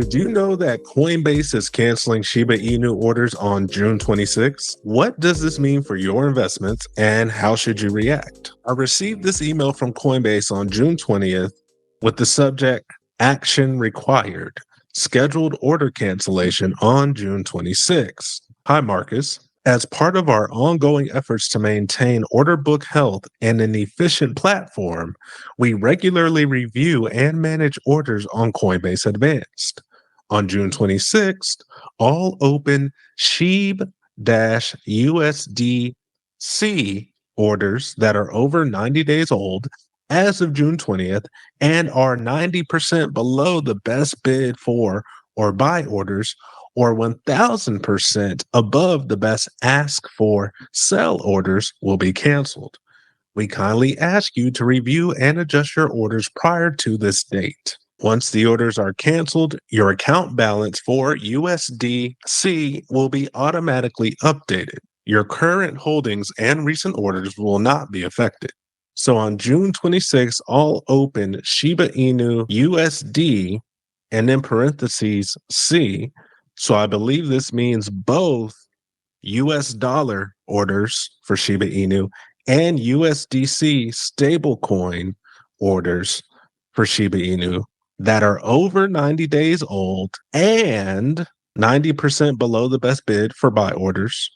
Did you know that Coinbase is canceling Shiba Inu orders on June 26? What does this mean for your investments and how should you react? I received this email from Coinbase on June 20th with the subject Action Required, scheduled order cancellation on June 26. Hi, Marcus. As part of our ongoing efforts to maintain order book health and an efficient platform, we regularly review and manage orders on Coinbase Advanced. On June 26th, all open SHIB-USDC orders that are over 90 days old as of June 20th and are 90% below the best bid for or buy orders or 1,000% above the best ask for sell orders will be canceled. We kindly ask you to review and adjust your orders prior to this date. Once the orders are canceled, your account balance for USDC will be automatically updated. Your current holdings and recent orders will not be affected. So on June 26, all open Shiba Inu USD and in parentheses C. So I believe this means both US dollar orders for Shiba Inu and USDC stablecoin orders for Shiba Inu that are over 90 days old and 90% below the best bid for buy orders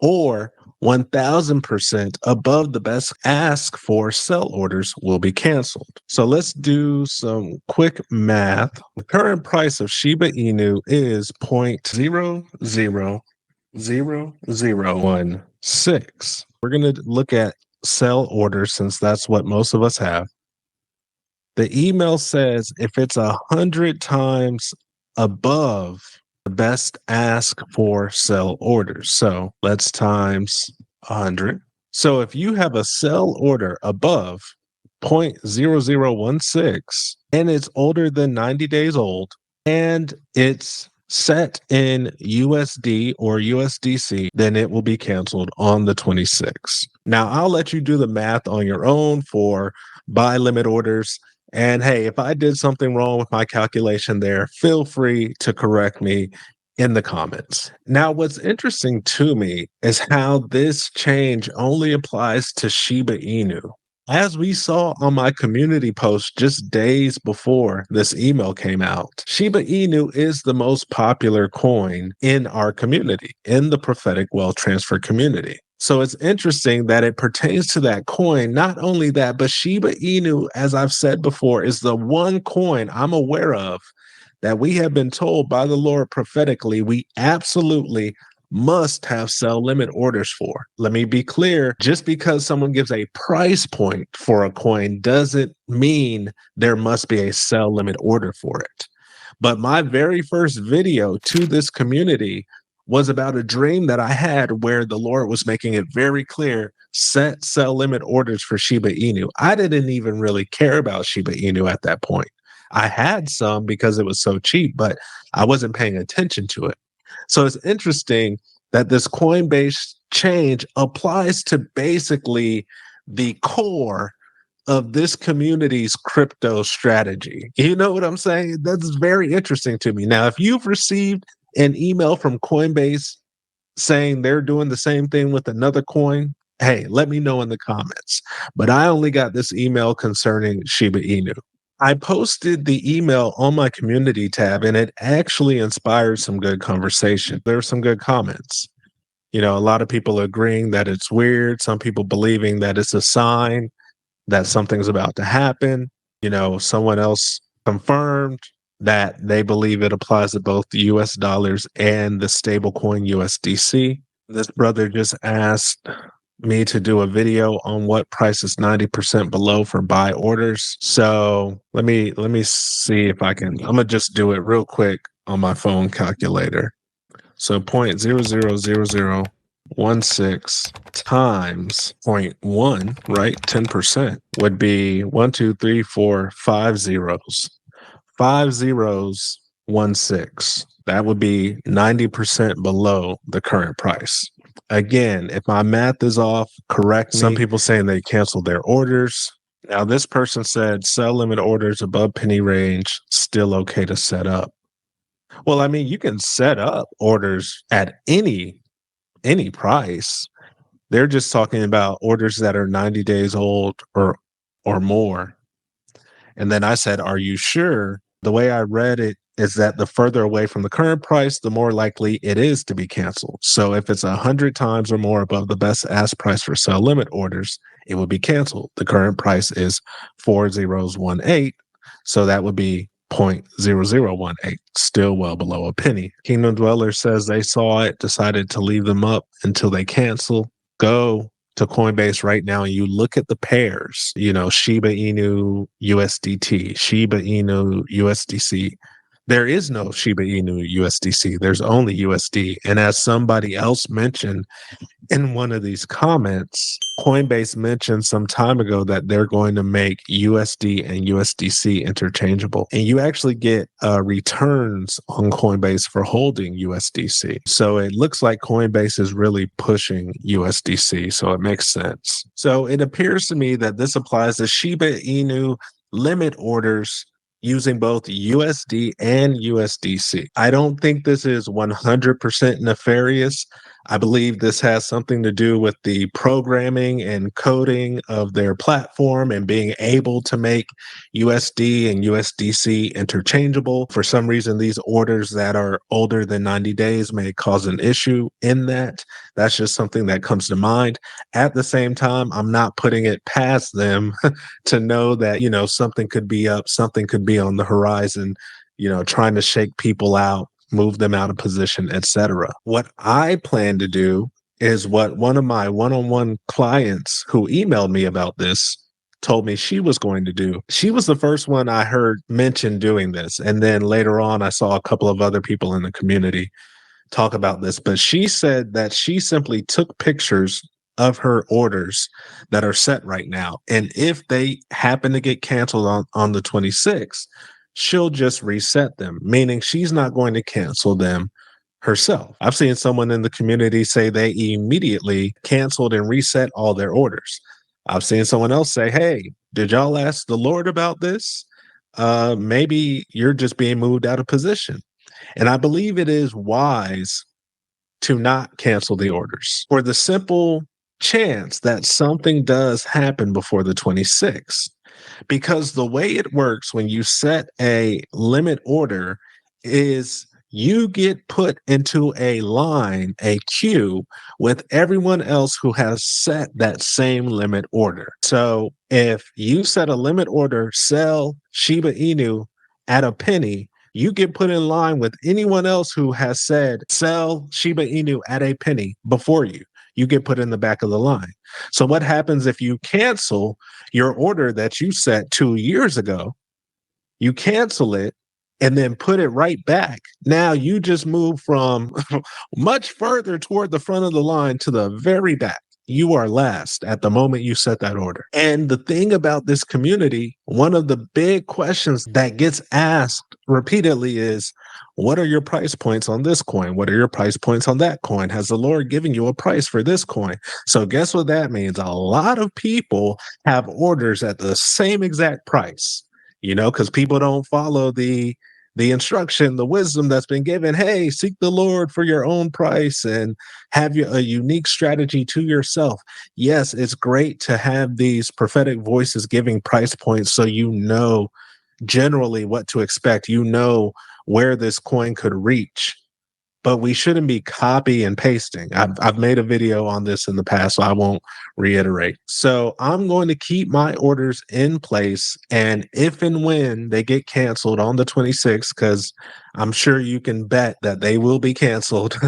or 1,000% above the best ask for sell orders will be canceled. So let's do some quick math. The current price of Shiba Inu is 0.000016. We're going to look at sell orders since that's what most of us have. The email says if it's 100 times above the best ask for sell orders. So let's times 100. So if you have a sell order above 0.0016 and it's older than 90 days old and it's set in USD or USDC, then it will be canceled on the 26th. Now, I'll let you do the math on your own for buy limit orders. And hey, if I did something wrong with my calculation there, feel free to correct me in the comments. Now, what's interesting to me is how this change only applies to Shiba Inu. As we saw on my community post just days before this email came out, Shiba Inu is the most popular coin in our community, in the prophetic wealth transfer community. So it's interesting that it pertains to that coin. Not only that, but Shiba Inu, as I've said before, is the one coin I'm aware of that we have been told by the Lord prophetically we absolutely must have sell limit orders for. Let me be clear, just because someone gives a price point for a coin doesn't mean there must be a sell limit order for it. But my very first video to this community was about a dream that I had where the Lord was making it very clear, set sell limit orders for Shiba Inu. I didn't even really care about Shiba Inu at that point. I had some because it was so cheap, but I wasn't paying attention to it. So it's interesting that this Coinbase change applies to basically the core of this community's crypto strategy. You know what I'm saying? That's very interesting to me. Now, if you've received an email from Coinbase saying they're doing the same thing with another coin, hey, let me know in the comments. But I only got this email concerning Shiba Inu. I posted the email on my community tab and it actually inspired some good conversation. There were some good comments. You know, a lot of people agreeing that it's weird. Some people believing that it's a sign that something's about to happen. You know, someone else confirmed that they believe it applies to both the US dollars and the stablecoin USDC. This brother just asked me to do a video on what price is 90% below for buy orders. So let me see if I can, I'm gonna just do it real quick on my phone calculator. So 0.000016 times 0.1, right? 10% would be 1, 2, 3, 4, 5 zeros. 5 zeros, 16. That would be 90% below the current price. Again, if my math is off, correct me. Some people saying they canceled their orders. Now, this person said sell limit orders above penny range, still okay to set up. Well, I mean, you can set up orders at any price. They're just talking about orders that are 90 days old or more. And then I said, "Are you sure?" The way I read it is that the further away from the current price, the more likely it is to be canceled. So if it's 100 times or more above the best ask price for sell limit orders, it would be canceled. The current price is 4018. So that would be 0.0018, still well below a penny. Kingdom Dweller says they saw it, decided to leave them up until they cancel. Go to Coinbase right now and you look at the pairs, Shiba Inu USDT, Shiba Inu USDC. There is no Shiba Inu USDC. There's only USD. And as somebody else mentioned in one of these comments, Coinbase mentioned some time ago that they're going to make USD and USDC interchangeable. And you actually get returns on Coinbase for holding USDC. So it looks like Coinbase is really pushing USDC. So it makes sense. So it appears to me that this applies to Shiba Inu limit orders using both USD and USDC. I don't think this is 100% nefarious. I believe this has something to do with the programming and coding of their platform and being able to make USD and USDC interchangeable. For some reason, these orders that are older than 90 days may cause an issue in that. That's just something that comes to mind. At the same time, I'm not putting it past them to know that, something could be up, something could be on the horizon, trying to shake people out, move them out of position, etc. What I plan to do is what one of my one-on-one clients who emailed me about this told me she was going to do. She was the first one I heard mention doing this. And then later on, I saw a couple of other people in the community talk about this. But she said that she simply took pictures of her orders that are set right now. And if they happen to get canceled on the 26th, she'll just reset them, meaning she's not going to cancel them herself. I've seen someone in the community say they immediately canceled and reset all their orders. I've seen someone else say, "Hey, did y'all ask the Lord about this? Maybe you're just being moved out of position." And I believe it is wise to not cancel the orders for the simple chance that something does happen before the 26th. Because the way it works when you set a limit order is you get put into a line, a queue with everyone else who has set that same limit order. So if you set a limit order, sell Shiba Inu at a penny, you get put in line with anyone else who has said sell Shiba Inu at a penny before you. You get put in the back of the line. So what happens if you cancel your order that you set 2 years ago? You cancel it and then put it right back. Now you just move from much further toward the front of the line to the very back. You are last at the moment you set that order. And the thing about this community, one of the big questions that gets asked repeatedly is, what are your price points on this coin? What are your price points on that coin? Has the Lord given you a price for this coin? So guess what that means? A lot of people have orders at the same exact price, because people don't follow the instruction, the wisdom that's been given. Hey, seek the Lord for your own price and have a unique strategy to yourself. Yes, it's great to have these prophetic voices giving price points so you know generally what to expect. Where this coin could reach, but we shouldn't be copy and pasting. I've made a video on this in the past, so I won't reiterate. So I'm going to keep my orders in place, and if and when they get canceled on the 26th, because I'm sure you can bet that they will be canceled,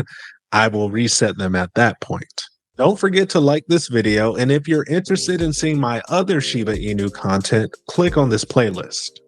I will reset them at that point. Don't forget to like this video, and if you're interested in seeing my other Shiba Inu content, click on this playlist.